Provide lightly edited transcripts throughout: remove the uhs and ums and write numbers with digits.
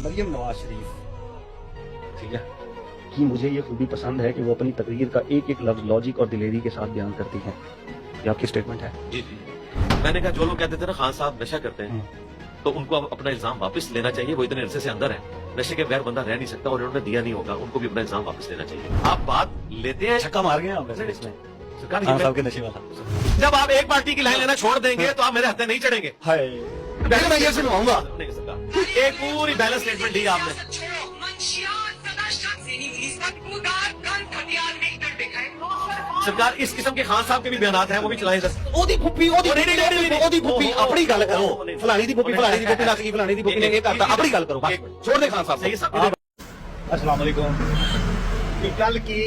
मरियम नवाज शरीफ, ठीक है, कि मुझे ये खूबी पसंद है कि वो अपनी तकरीर का एक एक लफ्ज लॉजिक और दिलेरी के साथ बयान करती हैं। ये आपकी स्टेटमेंट है? जी जी। मैंने कहा जो लोग कहते थे ना खान साहब नशा करते हैं, तो उनको अब अपना इल्जाम वापस लेना चाहिए। वो इतने अरसे से अंदर है, नशे के बगैर बंदा रह नहीं सकता और उन्होंने दिया नहीं होगा, उनको भी अपना इल्जाम वापस लेना चाहिए। आप बात लेते हैं, छक्का मार गए आप वैसे इसमें सरकार खान साहब के नशे वाला। जब आप एक पार्टी की लाइन लेना छोड़ देंगे तो आप मेरे हत्थे नहीं चढ़ेंगे। हाय, पहले मैं ये सुनवाऊंगा। नहीं सरकार, एक पूरी बैलेंस स्टेटमेंट दी आपने। सरकार इस किस्म के खान साहब के भी बयानात हैं, वो भी चलाएं सर। ओदी फुप्पी, ओदी ओदी फुप्पी अपनी गल करो। फलानी दी फुप्पी नस गई, फलानी दी फुप्पी ने ये करता, अपनी गल करो बस। छोड़ दे खान साहब। सही सब। अस्सलाम वालेकुम। कल की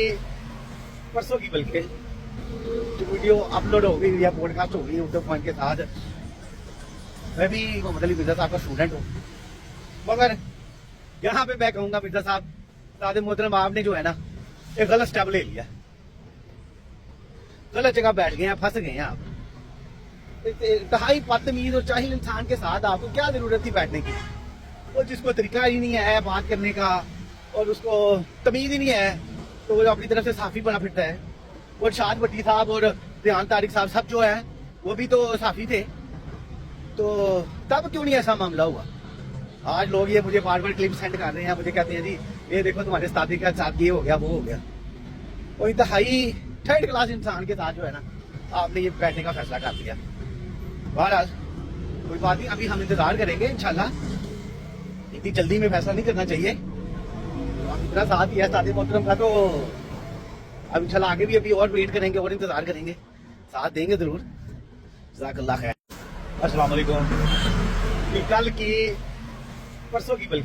परसों की बल्कि वीडियो अपलोड हो गई या पॉडकास्ट हो गई उर्दू पॉइंट के साथ। मैं भी मोहम्मद अली मिर्जा साहब का स्टूडेंट हूँ, मगर यहाँ पे मैं कहूँगा मिर्जा साहब सादे मोहतरम, आपने जो है ना एक गलत स्टेप ले लिया, गलत जगह बैठ गए हैं, फंस गए हैं आप। इंतहाई बदतमीज और चाहिल इंसान के साथ आपको क्या जरूरत थी बैठने की? वो जिसको तरीका ही नहीं है बात करने का और उसको तमीज ही नहीं है, तो वो अपनी तरफ से साफी बना फिरता है। और शाद भट्टी साहब और रियान तारिक साहब सब जो है वो भी तो साफी थे, तो तब क्यों नहीं ऐसा मामला हुआ? आज लोग ये मुझे बार बार क्लिप सेंड कर रहे हैं, मुझे कहते हैं जी ये देखो तुम्हारे साथी के साथ ये हो गया वो हो गया। और इंतहाई थर्ड क्लास इंसान के साथ जो है ना आपने ये बैठने का फैसला कर लिया। बहरहाल कोई बात नहीं, अभी हम इंतजार करेंगे इंशाल्लाह। इतनी जल्दी में फैसला नहीं करना चाहिए। आप इतना साथ दिया सादे मोहतरम का, तो अब इंशाल्लाह आगे भी अभी और वेट करेंगे और इंतजार करेंगे, साथ देंगे जरूर। जज़ाकल्लाह खैर। अस्सलाम वालेकुम। कल की परसों की बल्कि